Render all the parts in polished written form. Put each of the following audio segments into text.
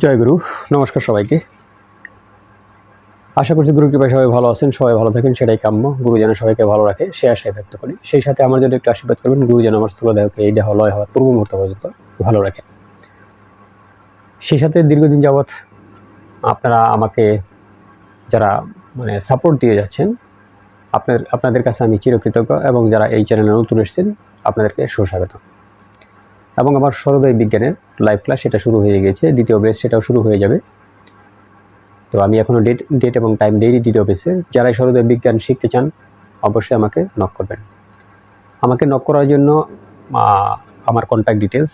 জয় গুরু। নমস্কার সবাইকে। আশা করছি গুরুর কৃপায় সবাই ভালো আছেন, সবাই ভালো থাকেন, সেটাই কাম্য। গুরু যেন সবাইকে ভালো রাখে সে আশায় ব্যক্ত করি। সেই সাথে আমার জন্য একটু আশীর্বাদ করবেন, গুরু যেন আমার স্থূল দেহকে এই দেহ লয় হওয়ার পূর্ব মুহূর্ত পর্যন্ত ভালো রাখে। সেই সাথে দীর্ঘদিন যাবৎ আপনারা আমাকে যারা সাপোর্ট দিয়ে যাচ্ছেন, আপনাদের কাছে আমি চিরকৃতজ্ঞ। এবং যারা এই চ্যানেলে নতুন এসেছেন আপনাদেরকে সুস্বাগত। এবং আমার সর্বোদয় বিজ্ঞানের লাইভ ক্লাস সেটা শুরু হয়ে গেছে, দ্বিতীয় ব্যাচ সেটাও শুরু হয়ে যাবে। তো আমি এখনও ডেট এবং টাইম দেইনি দ্বিতীয় ব্যাচে। যারা সর্বোদয় বিজ্ঞান শিখতে চান অবশ্যই আমাকে নক করবেন। আমাকে নক করার জন্য আমার কন্ট্যাক্ট ডিটেলস,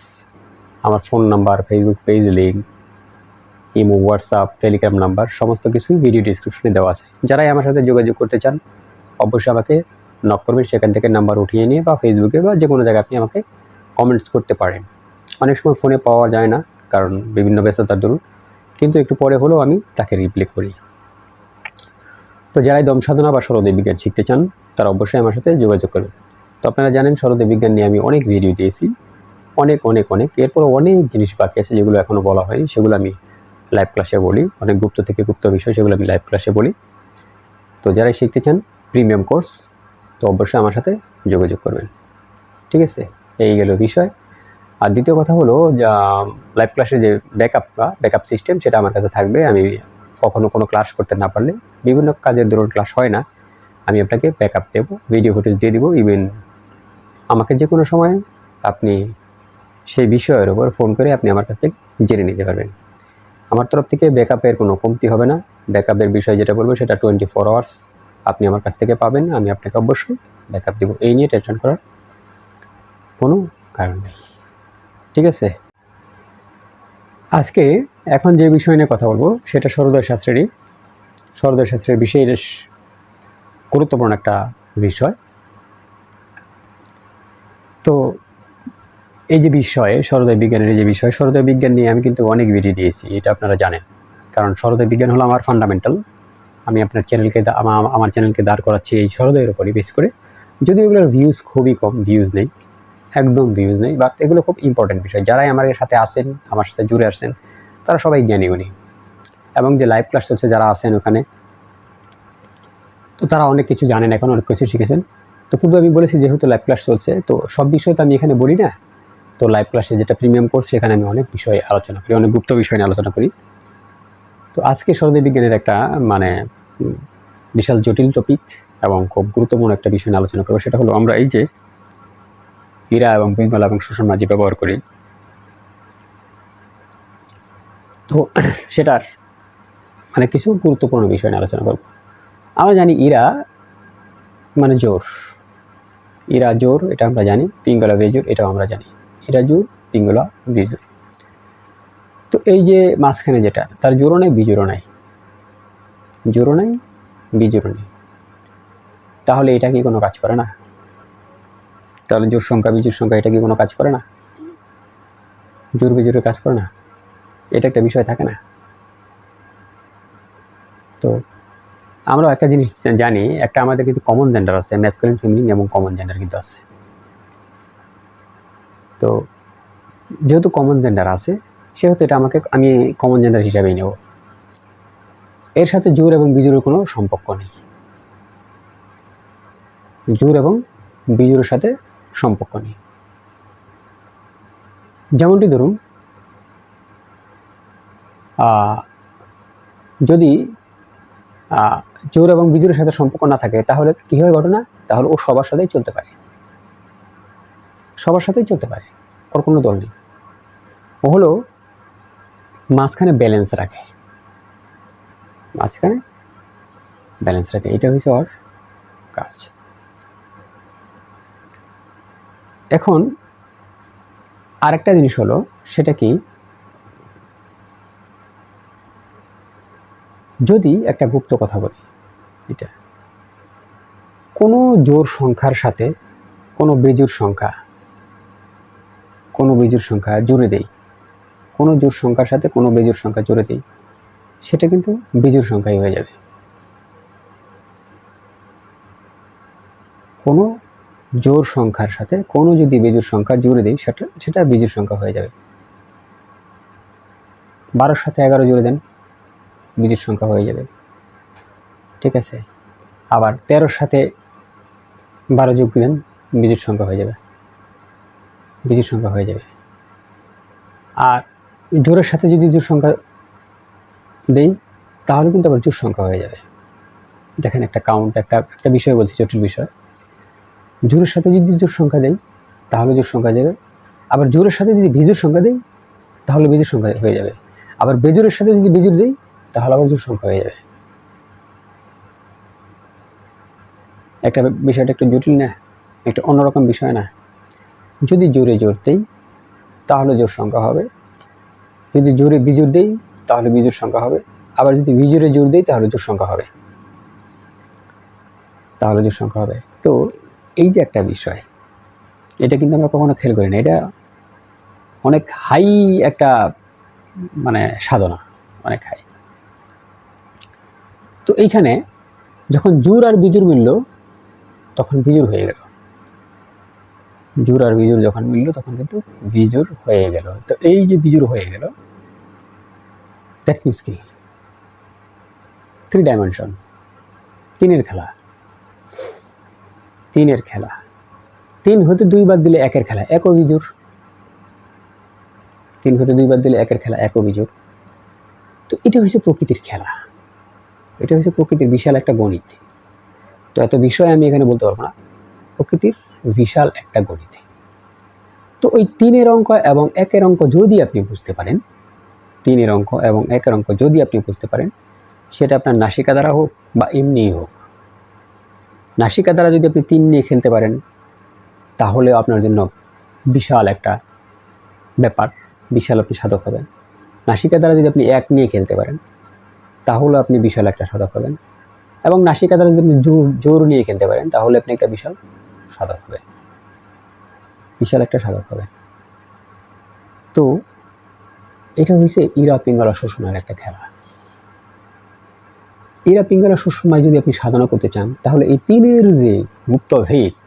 আমার phone number, Facebook page link, imo, WhatsApp, Telegram number সমস্ত কিছুই ভিডিও ডিসক্রিপশনে দেওয়া আছে। যারাই আমার সাথে যোগাযোগ করতে চান অবশ্যই আমাকে নক করবেন, সেখান থেকে নাম্বার উঠিয়ে নিয়ে বা ফেসবুকে বা যে কোনো জায়গায় আপনি আমাকে কমেন্টস করতে পারেন। অনেক সময় ফোনে পাওয়া যায় না, কারণ বিভিন্ন ব্যস্ততার দরুন, কিন্তু একটু পরে হলেও আমি তাকে রিপ্লাই করি। তো যারাই দম সাধনা বা সর্বোদয় বিজ্ঞান শিখতে চান তারা অবশ্যই আমার সাথে যোগাযোগ করবেন। তো আপনারা জানেন সর্বোদয় বিজ্ঞান নিয়ে আমি অনেক ভিডিও দিয়েছি, অনেক। এরপরও অনেক জিনিস বাকি আছে যেগুলো এখনও বলা হয়নি, সেগুলো আমি লাইভ ক্লাসে বলি। অনেক গুপ্ত থেকে গুপ্ত বিষয়, সেগুলো আমি লাইভ ক্লাসে বলি। তো যারাই শিখতে চান প্রিমিয়াম কোর্স, তো অবশ্যই আমার সাথে যোগাযোগ করবেন। ঠিক আছে, এই গেল বিষয়। আর দ্বিতীয় কথা হলো, লাইভ ক্লাসের যে ব্যাকআপ সিস্টেম সেটা আমার কাছে থাকবে। আমি কখনো কোনো ক্লাস করতে না পারলে, বিভিন্ন কাজের দরুন ক্লাস হয় না, আমি আপনাকে ব্যাকআপ দেবো, ভিডিও ফুটেজ দিয়ে দিব। ইভেন আমাকে যে কোনো সময় আপনি সেই বিষয়ের উপর ফোন করে আপনি আমার কাছ থেকে জেনে নিতে পারবেন। আমার তরফ থেকে ব্যাকআপের কোনো কমতি হবে না। ব্যাকআপের বিষয় যেটা বলবো সেটা 24 আওয়ার্স আপনি আমার কাছ থেকে পাবেন। আমি আপনাকে অবশ্যই ব্যাকআপ দেবো, এই নিয়ে টেনশন করার কোনো কারণ নেই। ঠিক আছে, আজকে এখন যে বিষয় নিয়ে কথা বলবো সেটা সর্বোদয় শাস্ত্রের বিশেষ গুরুত্বপূর্ণ একটা বিষয়। তো এই যে বিষয় সর্বোদয় বিজ্ঞানের যে বিষয়, সর্বোদয় বিজ্ঞান নিয়ে আমি কিন্তু অনেক ভিডিও দিয়েছি, এটা আপনারা জানেন। কারণ সর্বোদয় বিজ্ঞান হলো আমার ফান্ডামেন্টাল। আমি আপনার চ্যানেলকে আমার চ্যানেলকে দাঁড় করাচ্ছি এই সর্বোদয়ের উপরই বেস করে। যদিও এগুলোর ভিউজ খুবই কম, ভিউজ নেই, একদম ভিউজ নেই, বাট এগুলো খুব ইম্পর্টেন্ট বিষয়। যারাই আমার সাথে আসেন, আমার সাথে জুড়ে আসছেন, তারা সবাই জ্ঞানী গুণী। এবং যে লাইভ ক্লাস চলছে যারা আছেন ওখানে, তো তারা অনেক কিছু জানেন, এখন অনেক কিছু শিখেছেন। তো পূর্বে আমি বলেছি যেহেতু লাইভ ক্লাস চলছে, তো সব বিষয় তো আমি এখানে বলি না। তো লাইভ ক্লাসে যেটা প্রিমিয়াম কোর্স সেখানে আমি অনেক বিষয় আলোচনা করি, অনেক গুপ্ত বিষয় নিয়ে আলোচনা করি। তো আজকে সর্বোদয় বিজ্ঞানের একটা বিশাল জটিল টপিক এবং খুব গুরুত্বপূর্ণ একটা বিষয় নিয়ে আলোচনা করবো। সেটা হলো আমরা এই যে হীরা এবং পিঙ্গলা এবং সুষমা যে ব্যবহার করি, তো সেটার কিছু গুরুত্বপূর্ণ বিষয় নিয়ে আলোচনা করব। আমরা জানি হীরা জোর, হীরা জোর, এটা আমরা জানি। পিঙ্গলা বেজোর, এটাও আমরা জানি। হীরা জোর, পিঙ্গলা বেজোর। তো এই যে মাঝখানে যেটা, তার জোরও নাই, বিজোরও নাই, জোরও নাই, বিজোরও নেই। তাহলে এটা কি কোনো কাজ করে না? তাহলে জোর সংখ্যা বিজোর সংখ্যা এটা কি কোনো কাজ করে না? জোর বিজোরের কাজ করে না? এটা একটা বিষয় থাকে না? তো আমরা একটা জিনিস জানি, একটা আমাদের কিন্তু কমন জেন্ডার আছে, ম্যাসকুলিন, ফেমিনিন এবং কমন জেন্ডার কিন্তু আছে। তো যেহেতু কমন জেন্ডার আছে সেহেতু এটা আমি কমন জেন্ডার হিসাবেই নেব। এর সাথে জোর এবং বিজোরের কোনো সম্পর্ক নেই। জোর এবং বিজোরের সাথে সম্পর্ক নেই। যেমনটি ধরুন, যদি জোর এবং বিজোরের সাথে সম্পর্ক না থাকে তাহলে কী হয় ঘটনা? তাহলে ও সবার সাথেই চলতে পারে, সবার সাথেই চলতে পারে, ওর কোনো দল নেই। ও হলো মাঝখানে ব্যালেন্স রাখে, মাঝখানে ব্যালেন্স রাখে, এটা হচ্ছে ওর কাজ। এখন আরেকটা জিনিস হলো, সেটা কি, যদি একটা গুপ্ত কথা বলি, এটা কোনো জোর সংখ্যার সাথে কোনো বেজোর সংখ্যা জুড়ে দেই, কোনো জোর সংখ্যার সাথে কোনো বেজোর সংখ্যা জুড়ে দেই, সেটা কিন্তু বেজোর সংখ্যাই হয়ে যাবে। কোনো জোর সংখ্যার সাথে কোনো যদি বেজোর সংখ্যা জুড়ে দিই সেটা বেজোর সংখ্যা হয়ে যাবে। 12-র সাথে 11 জুড়ে দেন, বিজোড় সংখ্যা হয়ে যাবে। ঠিক আছে, আবার 13-র সাথে 12 যোগ দেন, বিজোড় সংখ্যা হয়ে যাবে, বিজোড় সংখ্যা হয়ে যাবে। আর জোড়ের সাথে যদি জোড় সংখ্যা দেই তাহলে কিন্তু আবার জোড় সংখ্যা হয়ে যাবে। দেখেন একটা কাউন্ট, একটা বিষয় বলছি, জটিল বিষয়। জোড়ের সাথে যদি জোড় সংখ্যা দেই তাহলে জোড় সংখ্যা যাবে, আবার জোড়ের সাথে যদি বিজোড় সংখ্যা দেই তাহলে বিজোড় সংখ্যা হয়ে যাবে, আবার বেজোড়ের সাথে যদি বিজোড় দেই তাহলে আবার জোড় সংখ্যা হয়ে যাবে। একটা বিষয়টা একটু জটিল না, একটা অন্যরকম বিষয় না? যদি জোরে জোর দেই তাহলে জোড় সংখ্যা হবে, যদি জোরে বিজোড় দেই তাহলে বিজোড় সংখ্যা হবে, আবার যদি বিজোড়ে জোর দেই তাহলে জোড় সংখ্যা হবে, তাহলে জোড় সংখ্যা হবে। তো এই যে একটা বিষয়, এটা কিন্তু আমরা কখনো খেয়াল করি না। এটা অনেক হাই একটা মানে সাধনা, অনেক হাই। তো এইখানে যখন জোড় আর বিজোড় মিলল তখন বিজোড় হয়ে গেল, জোড় আর বিজোড় যখন মিলল তখন কিন্তু বিজোড় হয়ে গেল। তো এই যে বিজোড় হয়ে গেল, দ্যাট মিনস কি 3 ডাইমেনশন, তিনের খেলা, তিনের খেলা। 3 হতে 2 বাদ দিলে 1-এর খেলা, 1 ও বিজোড়। 3 হতে 2 বাদ দিলে 1-এর খেলা, 1 ও বিজোড়। তো এটা হচ্ছে প্রকৃতির খেলা, এটা হচ্ছে প্রকৃতির বিশাল একটা গণিত। তো এত বিষয় আমি এখানে বলতে পারবো না, প্রকৃতির বিশাল একটা গণিত। তো ওই 3-এর অঙ্ক এবং 1-এর অঙ্ক যদি আপনি বুঝতে পারেন, 3-এর অঙ্ক এবং 1-এর অঙ্ক যদি আপনি বুঝতে পারেন, সেটা আপনার নাসিকা দ্বারা হোক বা এমনিই হোক। নাসিকা দ্বারা যদি আপনি 3 নিয়ে খেলতে পারেন তাহলে আপনার জন্য বিশাল একটা ব্যাপার, বিশাল আপনি সাধক হবেন। নাসিকা দ্বারা যদি আপনি 1 নিয়ে খেলতে পারেন তাহলে আপনি বিশাল একটা সাধক হবেন, এবং নাসিকা দ্বারা যদি আপনি জোর নিয়ে খেলতে পারেন তাহলে আপনি একটা বিশাল সাধক হবেন, বিশাল একটা সাধক হবেন। তো এটা হচ্ছে ইরা পিঙ্গলা শোষণের একটা খেলা। ইরা পিঙ্গলা শোষণায় যদি আপনি সাধনা করতে চান তাহলে এই 3-এর যে মুক্তভেদ,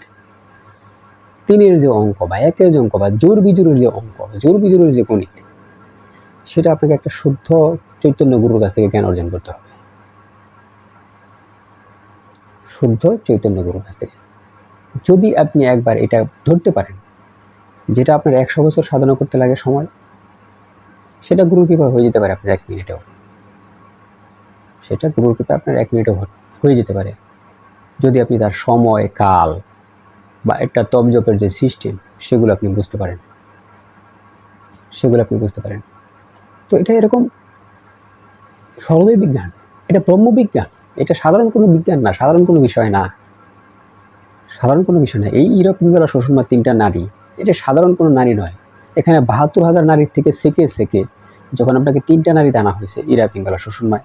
3-এর যে অঙ্ক বা 1-এর যে অঙ্ক বা জোর বিজোড়ের যে অঙ্ক, জোর বিজোড়ের যে গণিত, সেটা আপনাকে একটা শুদ্ধ চৈতন্য গুরুর কাছ থেকে জ্ঞান অর্জন করতে হবে, শুদ্ধ চৈতন্য গুরুর কাছ থেকে। যদি আপনি একবার এটা ধরতে পারেন, যেটা আপনার 100 বছর সাধনা করতে লাগে সময়, সেটা গুরুর কৃপা হয়ে যেতে পারে আপনার 1 মিনিটেও, সেটা গুরুর কৃপা আপনার 1 মিনিটেও হয়ে যেতে পারে, যদি আপনি তার সময়, কাল বা একটা তপজপের যে সিস্টেম সেগুলো আপনি বুঝতে পারেন, সেগুলো আপনি বুঝতে পারেন। তো এটা এরকম সরলই বিজ্ঞান, এটা ব্রহ্মবিজ্ঞান, এটা সাধারণ কোনো বিজ্ঞান না, সাধারণ কোনো বিষয় না, সাধারণ কোনো বিষয় না। এই ইরা পিঙ্গলা শোষণমা 3টা নারী, এটা সাধারণ কোনো নারী নয়। এখানে 72,000 নারীর থেকে সেকে সেকে যখন আপনাকে 3টা নারী আনা হয়েছে ইরা পিঙ্গলা শোষণমায়,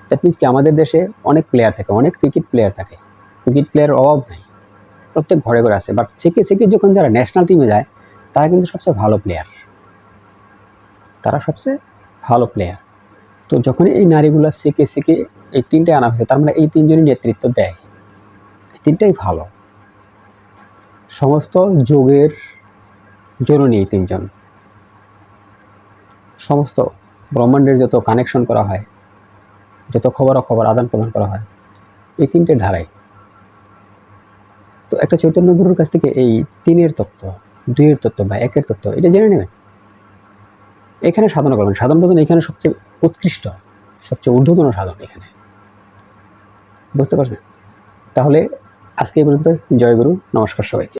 দ্যাট মিনস কি আমাদের দেশে অনেক প্লেয়ার থাকে, অনেক ক্রিকেট প্লেয়ার থাকে, ক্রিকেট প্লেয়ারের অভাব নেই, প্রত্যেক ঘরে ঘরে আছে। বাট সেকে সেকে যখন যারা ন্যাশনাল টিমে যায় তারা কিন্তু সবচেয়ে ভালো প্লেয়ার, তারা সবচেয়ে ভালো প্লেয়ার। তো যখন এই নারীগুলা সেকে সেকে এই 3টায় আনা হয়েছে, তার মানে এই 3জনই নেতৃত্ব দেয়, 3টাই ভালো। সমস্ত যোগের জননী এই 3জন, সমস্ত ব্রহ্মাণ্ডের যত কানেকশন করা হয়, যত খবরাখবর আদান প্রদান করা হয় এই 3টের ধারায়। তো একটা চৈতন্য গুরুর কাছ থেকে এই 3-এর তত্ত্ব, 2-এর তত্ত্ব বা 1-এর তত্ত্ব এটা জেনে নেবেন, এখানে সাধনা করবেন। সাধন ভজন এখানে সবচেয়ে উৎকৃষ্ট, সবচেয়ে ঊর্ধ্বতন সাধন এখানে, বুঝতে পারছেন? তাহলে আজকে এই পর্যন্ত। জয় গুরু, নমস্কার সবাইকে।